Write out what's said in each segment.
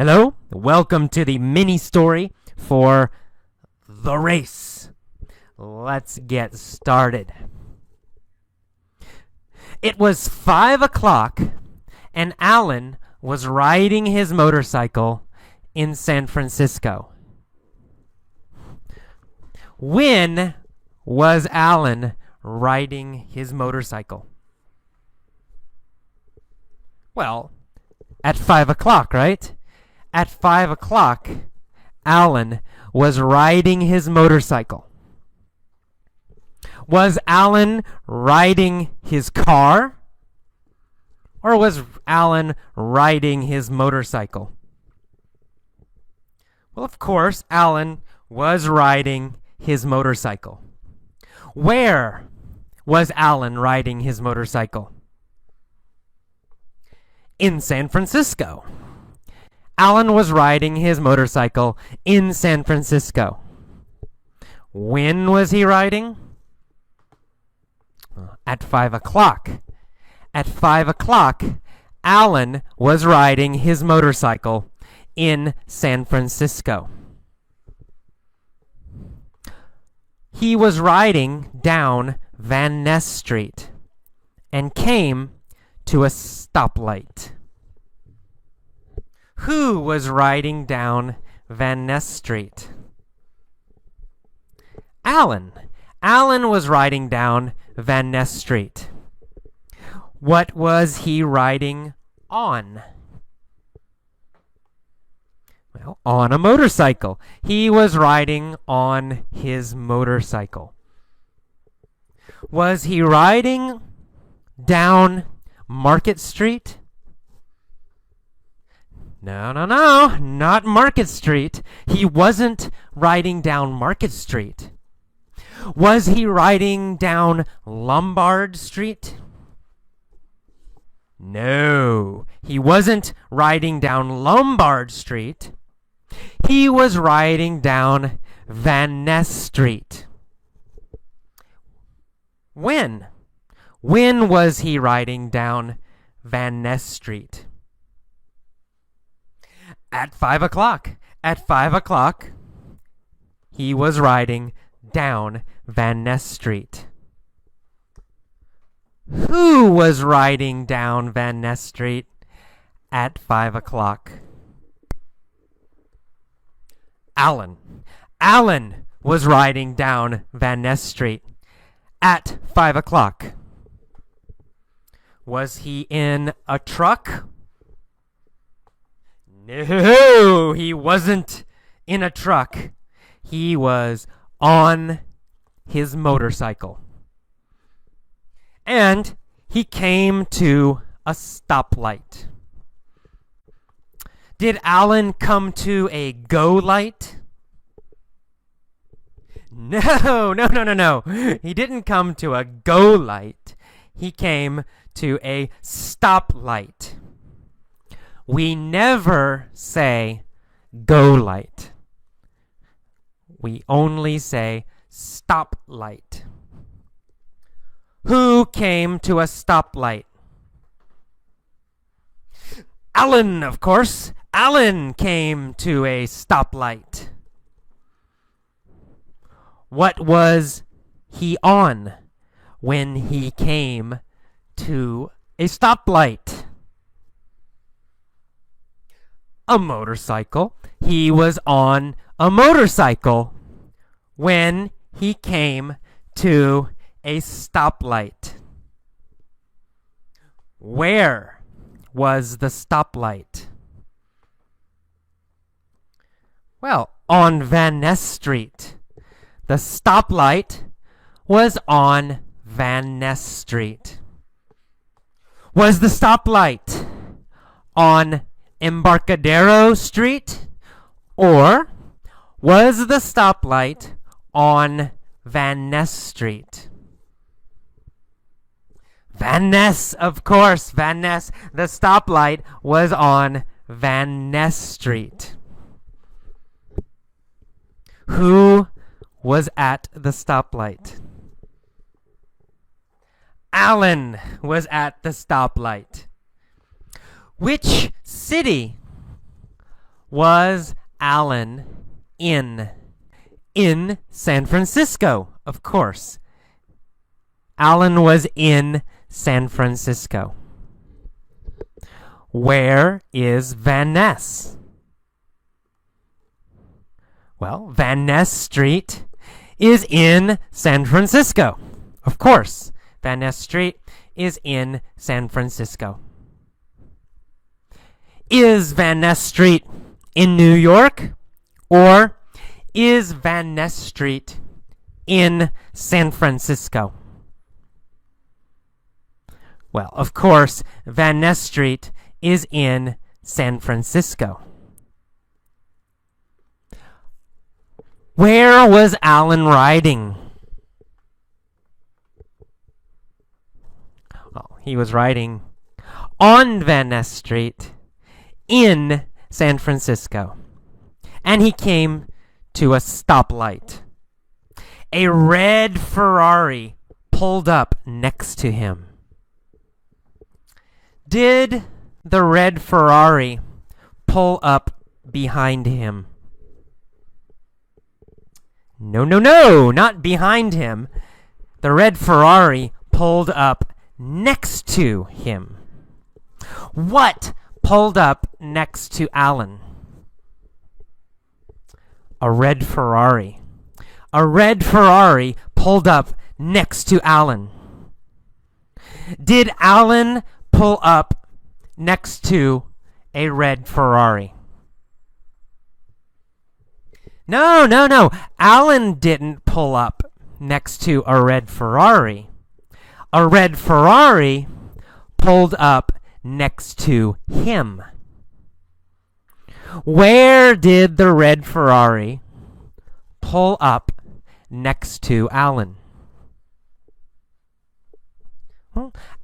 Hello, welcome to the mini story for The Race. Let's get started. It was 5 o'clock and Alan was riding his motorcycle in San Francisco. When was Alan riding his motorcycle? Well, at 5 o'clock, right? At 5 o'clock, Alan was riding his motorcycle. Was Alan riding his car? Or was Alan riding his motorcycle? Well, of course, Alan was riding his motorcycle. Where was Alan riding his motorcycle? In San Francisco. Alan was riding his motorcycle in San Francisco. When was he riding? At 5 o'clock. At 5 o'clock, Alan was riding his motorcycle in San Francisco. He was riding down Van Ness Street and came to a stoplight. Who was riding down Van Ness Street? Alan. Alan was riding down Van Ness Street. What was he riding on? Well, on a motorcycle. He was riding on his motorcycle. Was he riding down Market Street? No, not Market Street. He wasn't riding down Market Street. Was he riding down Lombard Street? No, he wasn't riding down Lombard Street. He was riding down Van Ness Street. When? When was he riding down Van Ness Street? At 5 o'clock. At 5 o'clock, he was riding down Van Ness Street. Who was riding down Van Ness Street at 5 o'clock? Alan. Alan was riding down Van Ness Street at 5 o'clock. Was he in a truck? No, he wasn't in a truck. He was on his motorcycle. And he came to a stoplight. Did Alan come to a go light? No. He didn't come to a go light. He came to a stoplight. We never say go light. We only say stop light. Who came to a stoplight? Alan, of course. Alan came to a stoplight. What was he on when he came to a stoplight? A motorcycle. He was on a motorcycle when he came to a stoplight. Where was the stoplight? Well, on Van Ness Street. The stoplight was on Van Ness Street. Was the stoplight on Embarcadero Street? Or was the stoplight on Van Ness Street? Van Ness, of course, Van Ness. The stoplight was on Van Ness Street. Who was at the stoplight? Alan was at the stoplight. Which city was Alan in? In San Francisco, of course. Alan was in San Francisco. Where is Van Ness? Well, Van Ness Street is in San Francisco. Of course, Van Ness Street is in San Francisco. Is Van Ness Street in New York? Or is Van Ness Street in San Francisco? Well, of course, Van Ness Street is in San Francisco. Where was Alan riding? Well, he was riding on Van Ness Street in San Francisco. And he came to a stoplight. A red Ferrari pulled up next to him. Did the red Ferrari pull up behind him? No, not behind him. The red Ferrari pulled up next to him. What pulled up next to Alan? A red Ferrari. A red Ferrari pulled up next to Alan. Did Alan pull up next to a red Ferrari? No. Alan didn't pull up next to a red Ferrari. A red Ferrari pulled up next to him. Where did the red Ferrari pull up next to Alan?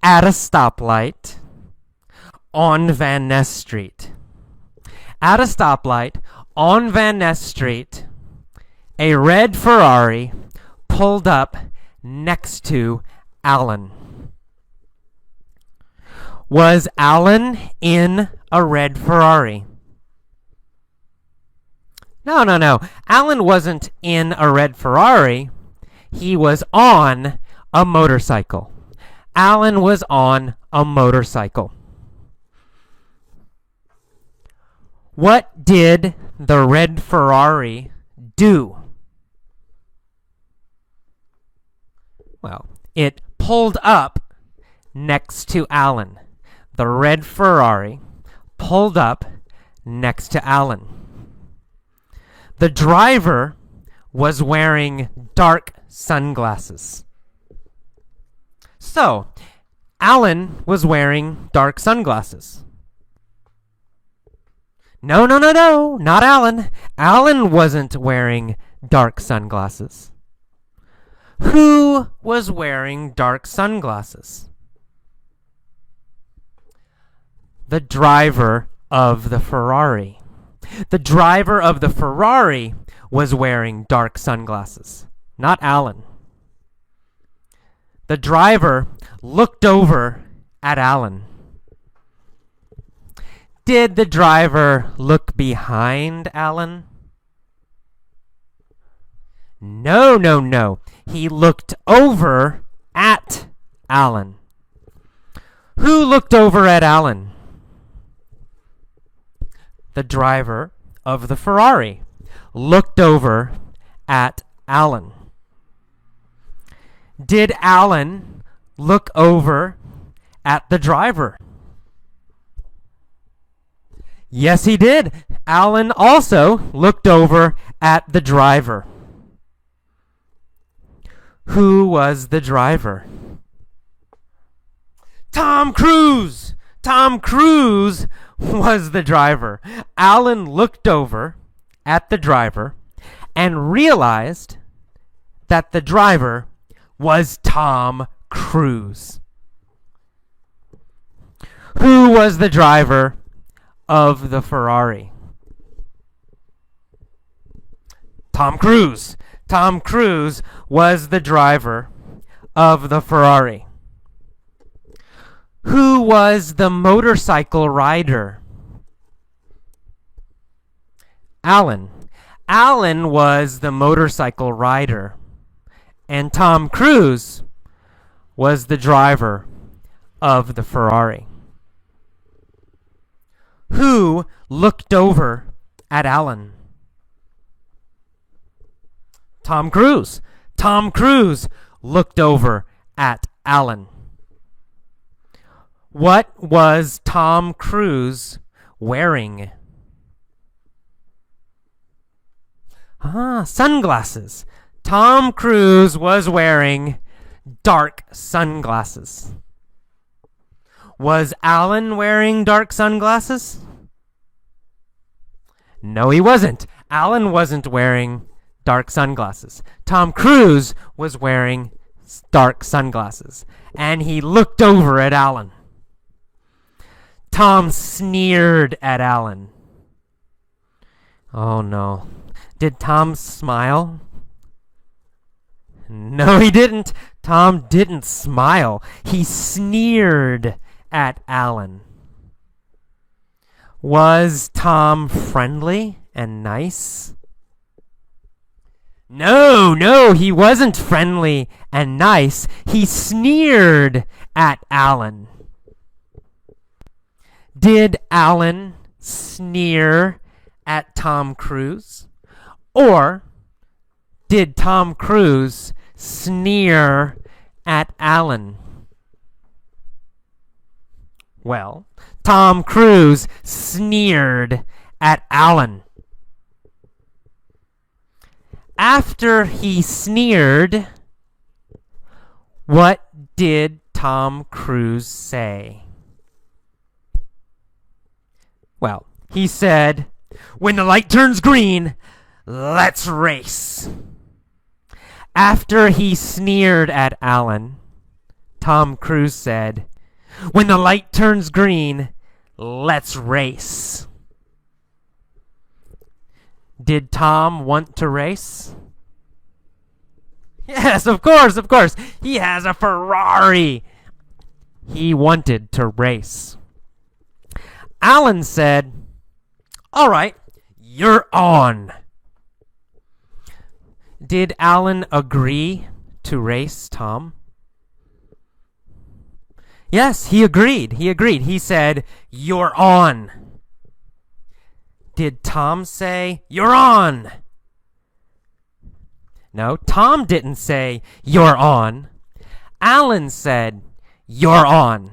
At a stoplight on Van Ness Street. At a stoplight on Van Ness Street, a red Ferrari pulled up next to Alan. Was Alan in a red Ferrari? No. Alan wasn't in a red Ferrari. He was on a motorcycle. Alan was on a motorcycle. What did the red Ferrari do? Well, it pulled up next to Alan. The red Ferrari pulled up next to Alan. The driver was wearing dark sunglasses. So, Alan was wearing dark sunglasses. No, not Alan. Alan wasn't wearing dark sunglasses. Who was wearing dark sunglasses? The driver of the Ferrari. The driver of the Ferrari was wearing dark sunglasses, not Alan. The driver looked over at Alan. Did the driver look behind Alan? No. He looked over at Alan. Who looked over at Alan? The driver of the Ferrari looked over at Alan. Did Alan look over at the driver? Yes, he did. Alan also looked over at the driver. Who was the driver? Tom Cruise! Tom Cruise was the driver. Alan looked over at the driver and realized that the driver was Tom Cruise. Who was the driver of the Ferrari? Tom Cruise. Tom Cruise was the driver of the Ferrari. Who was the motorcycle rider? Alan. Alan was the motorcycle rider, and Tom Cruise was the driver of the Ferrari. Who looked over at Alan? Tom Cruise. Tom Cruise looked over at Alan. What was Tom Cruise wearing? Sunglasses. Tom Cruise was wearing dark sunglasses. Was Alan wearing dark sunglasses? No, he wasn't. Alan wasn't wearing dark sunglasses. Tom Cruise was wearing dark sunglasses, and he looked over at Alan. Tom sneered at Alan. Oh no. Did Tom smile? No, he didn't. Tom didn't smile. He sneered at Alan. Was Tom friendly and nice? No, he wasn't friendly and nice. He sneered at Alan. Did Alan sneer at Tom Cruise? Or did Tom Cruise sneer at Alan? Well, Tom Cruise sneered at Alan. After he sneered, what did Tom Cruise say? Well, he said, "When the light turns green, let's race." After he sneered at Alan, Tom Cruise said, "When the light turns green, let's race." Did Tom want to race? Yes, of course. He has a Ferrari. He wanted to race. Alan said, "All right, you're on." Did Alan agree to race Tom? Yes, he agreed. He said, "You're on." Did Tom say, "You're on"? No, Tom didn't say, "You're on." Alan said, "You're on."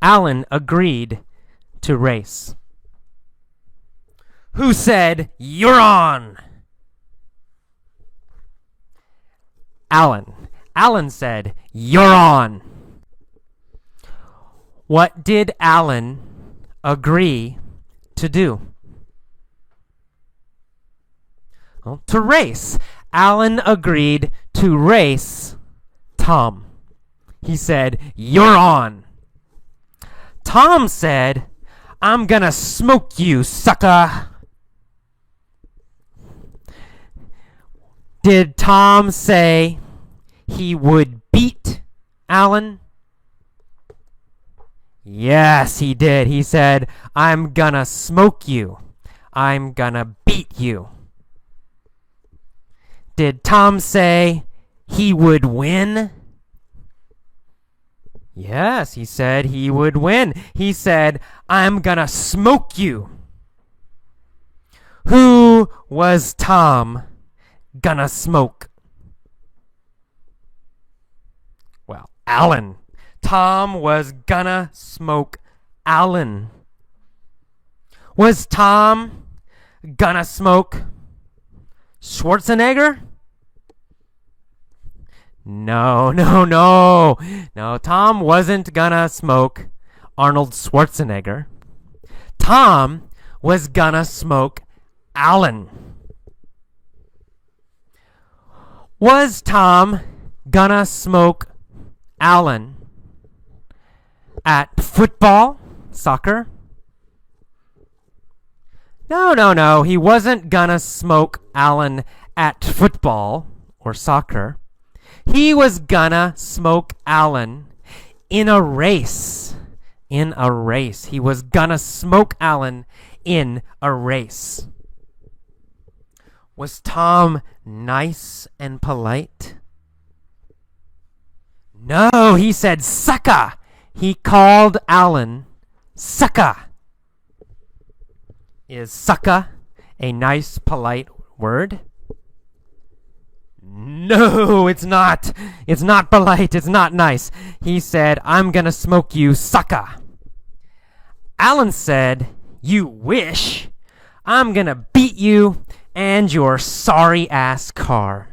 Alan agreed to race. Who said, "You're on"? Alan. Alan said, "You're on." What did Alan agree to do? Well, to race. Alan agreed to race Tom. He said, "You're on." Tom said, "I'm gonna smoke you, sucker." Did Tom say he would beat Alan? Yes, he did. He said, "I'm gonna smoke you. I'm gonna beat you." Did Tom say he would win? Yes, he said he would win. He said, "I'm gonna smoke you." Who was Tom gonna smoke? Well, Alan. Tom was gonna smoke Alan. Was Tom gonna smoke Schwarzenegger? No. No, Tom wasn't gonna smoke Arnold Schwarzenegger. Tom was gonna smoke Alan. Was Tom gonna smoke Alan at football, soccer? No, he wasn't gonna smoke Alan at football or soccer. He was gonna smoke Alan in a race. In a race. He was gonna smoke Alan in a race. Was Tom nice and polite? No, he said sucker. He called Alan sucker. Is sucker a nice, polite word? No, it's not. It's not polite. It's not nice. He said, I'm gonna smoke you, sucker. Alan said, you wish. I'm gonna beat you and your sorry-ass car.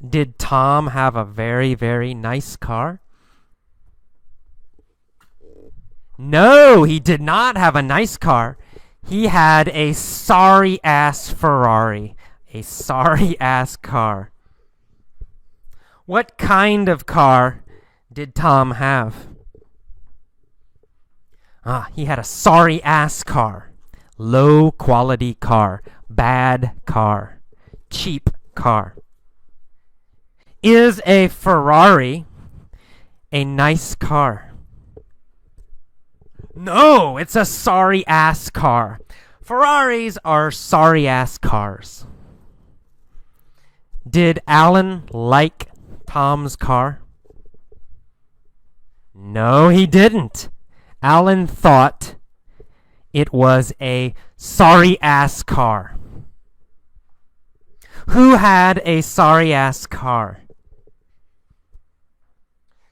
Did Tom have a very, very nice car? No, he did not have a nice car. He had a sorry-ass Ferrari. A sorry-ass car. What kind of car did Tom have? He had a sorry-ass car. Low-quality car. Bad car. Cheap car. Is a Ferrari a nice car? No, it's a sorry-ass car. Ferraris are sorry-ass cars. Did Alan like Tom's car? No, he didn't. Alan thought it was a sorry-ass car. Who had a sorry-ass car?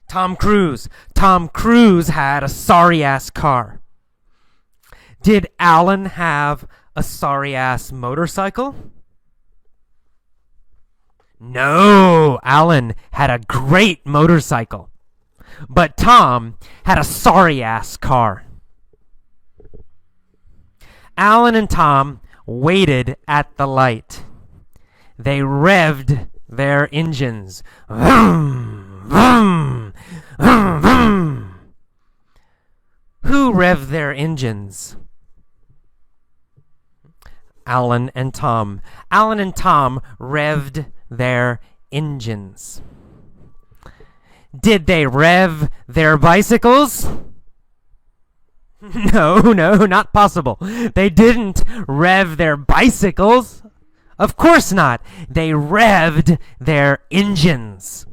Tom Cruise. Tom Cruise had a sorry-ass car. Did Alan have a sorry-ass motorcycle? No, Alan had a great motorcycle. But Tom had a sorry-ass car. Alan and Tom waited at the light. They revved their engines. Vroom, vroom, vroom, vroom. Who revved their engines? Alan and Tom. Alan and Tom revved their engines. Did they rev their bicycles? No, not possible. They didn't rev their bicycles. Of course not. They revved their engines.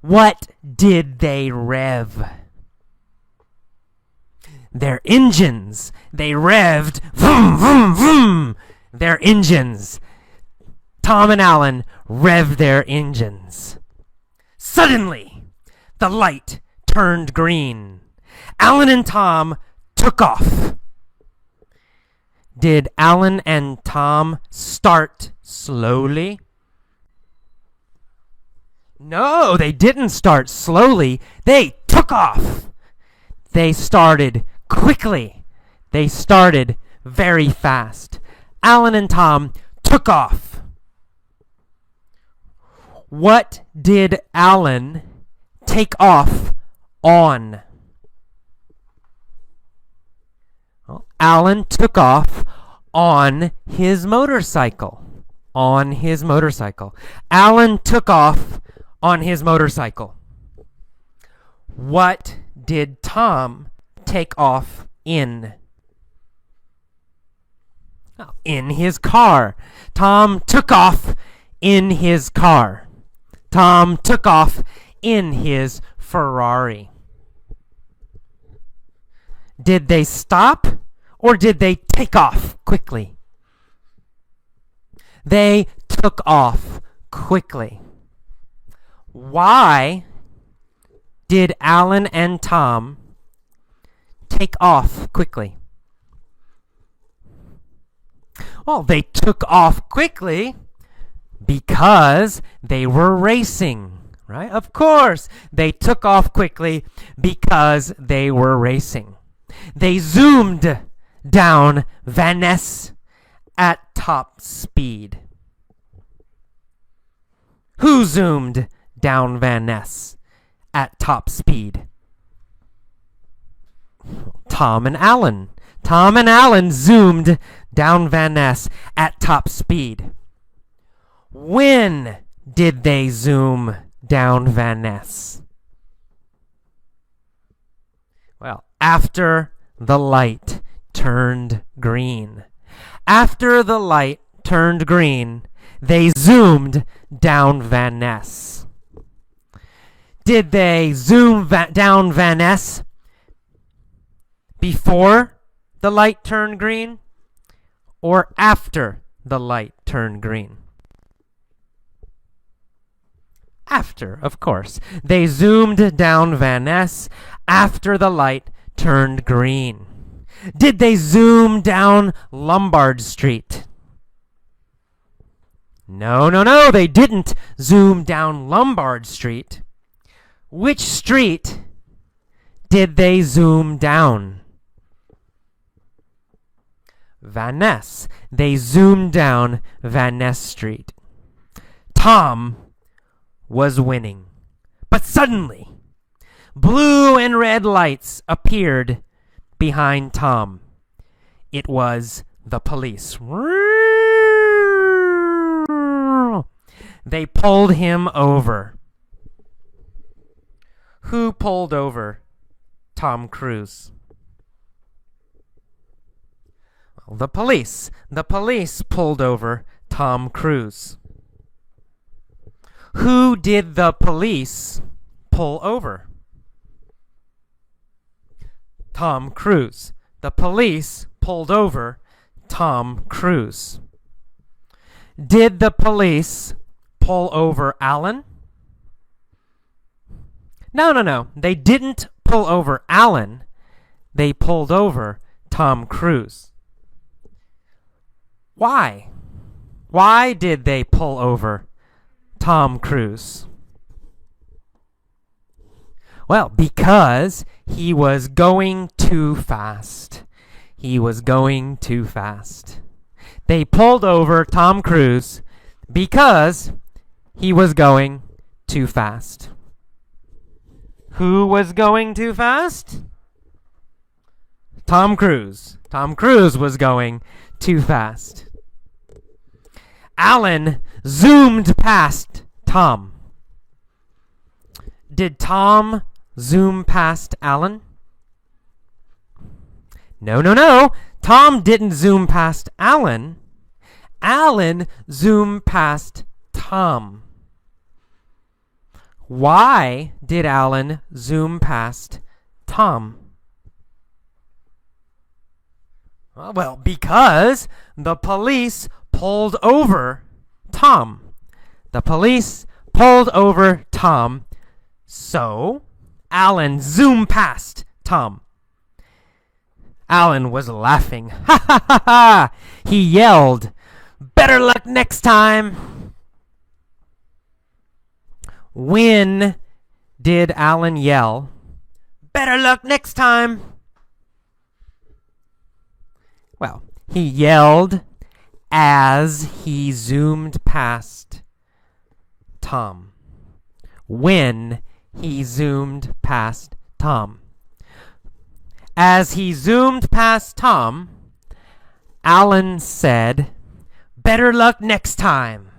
What did they rev? Their engines. They revved, vroom, vroom, vroom, their engines. Tom and Alan revved their engines. Suddenly, the light turned green. Alan and Tom took off. Did Alan and Tom start slowly? No, they didn't start slowly. They took off. They started quickly. They started very fast. Alan and Tom took off. What did Alan take off on? Well, Alan took off on his motorcycle. On his motorcycle. Alan took off on his motorcycle. What did Tom take off in? Oh, in his car. Tom took off in his car. Tom took off in his Ferrari. Did they stop or did they take off quickly? They took off quickly. Why did Alan and Tom take off quickly? Well, they took off quickly because they were racing, right? Of course, they took off quickly because they were racing. They zoomed down Van Ness at top speed. Who zoomed down Van Ness at top speed? Tom and Alan. Tom and Alan zoomed down Van Ness at top speed. When did they zoom down Van Ness? Well, after the light turned green. After the light turned green, they zoomed down Van Ness. Did they zoom down Van Ness before the light turned green or after the light turned green? After, of course. They zoomed down Van Ness after the light turned green. Did they zoom down Lombard Street? No, they didn't zoom down Lombard Street. Which street did they zoom down? Van Ness. They zoomed down Van Ness Street. Tom was winning. But suddenly, blue and red lights appeared behind Tom. It was the police. They pulled him over. Who pulled over Tom Cruise? Well, the police. The police pulled over Tom Cruise. Who did the police pull over? Tom Cruise. The police pulled over Tom Cruise. Did the police pull over Alan? No. They didn't pull over Alan. They pulled over Tom Cruise. Why? Why did they pull over Tom Cruise? Well, because he was going too fast. He was going too fast. They pulled over Tom Cruise because he was going too fast. Who was going too fast? Tom Cruise. Tom Cruise was going too fast. Alan zoomed past Tom. Did Tom zoom past Alan? No. Tom didn't zoom past Alan. Alan zoomed past Tom. Why did Alan zoom past Tom? Well, because the police pulled over Tom. The police pulled over Tom, so Alan zoomed past Tom. Alan was laughing. Ha ha ha ha! He yelled, "Better luck next time!" When did Alan yell, "Better luck next time"? Well, he yelled as he zoomed past Tom. When he zoomed past Tom. As he zoomed past Tom, Alan said, "Better luck next time."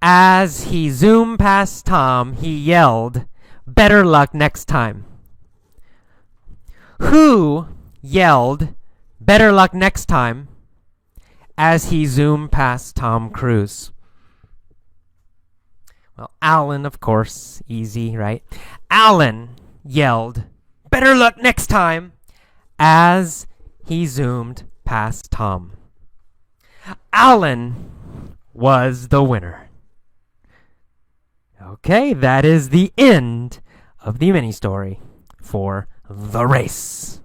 As he zoomed past Tom, he yelled, "Better luck next time." Who yelled, "Better luck next time," as he zoomed past Tom Cruise? Well, Alan, of course. Easy, right? Alan yelled, "Better luck next time," as he zoomed past Tom. Alan was the winner. Okay, that is the end of the mini story for The Race.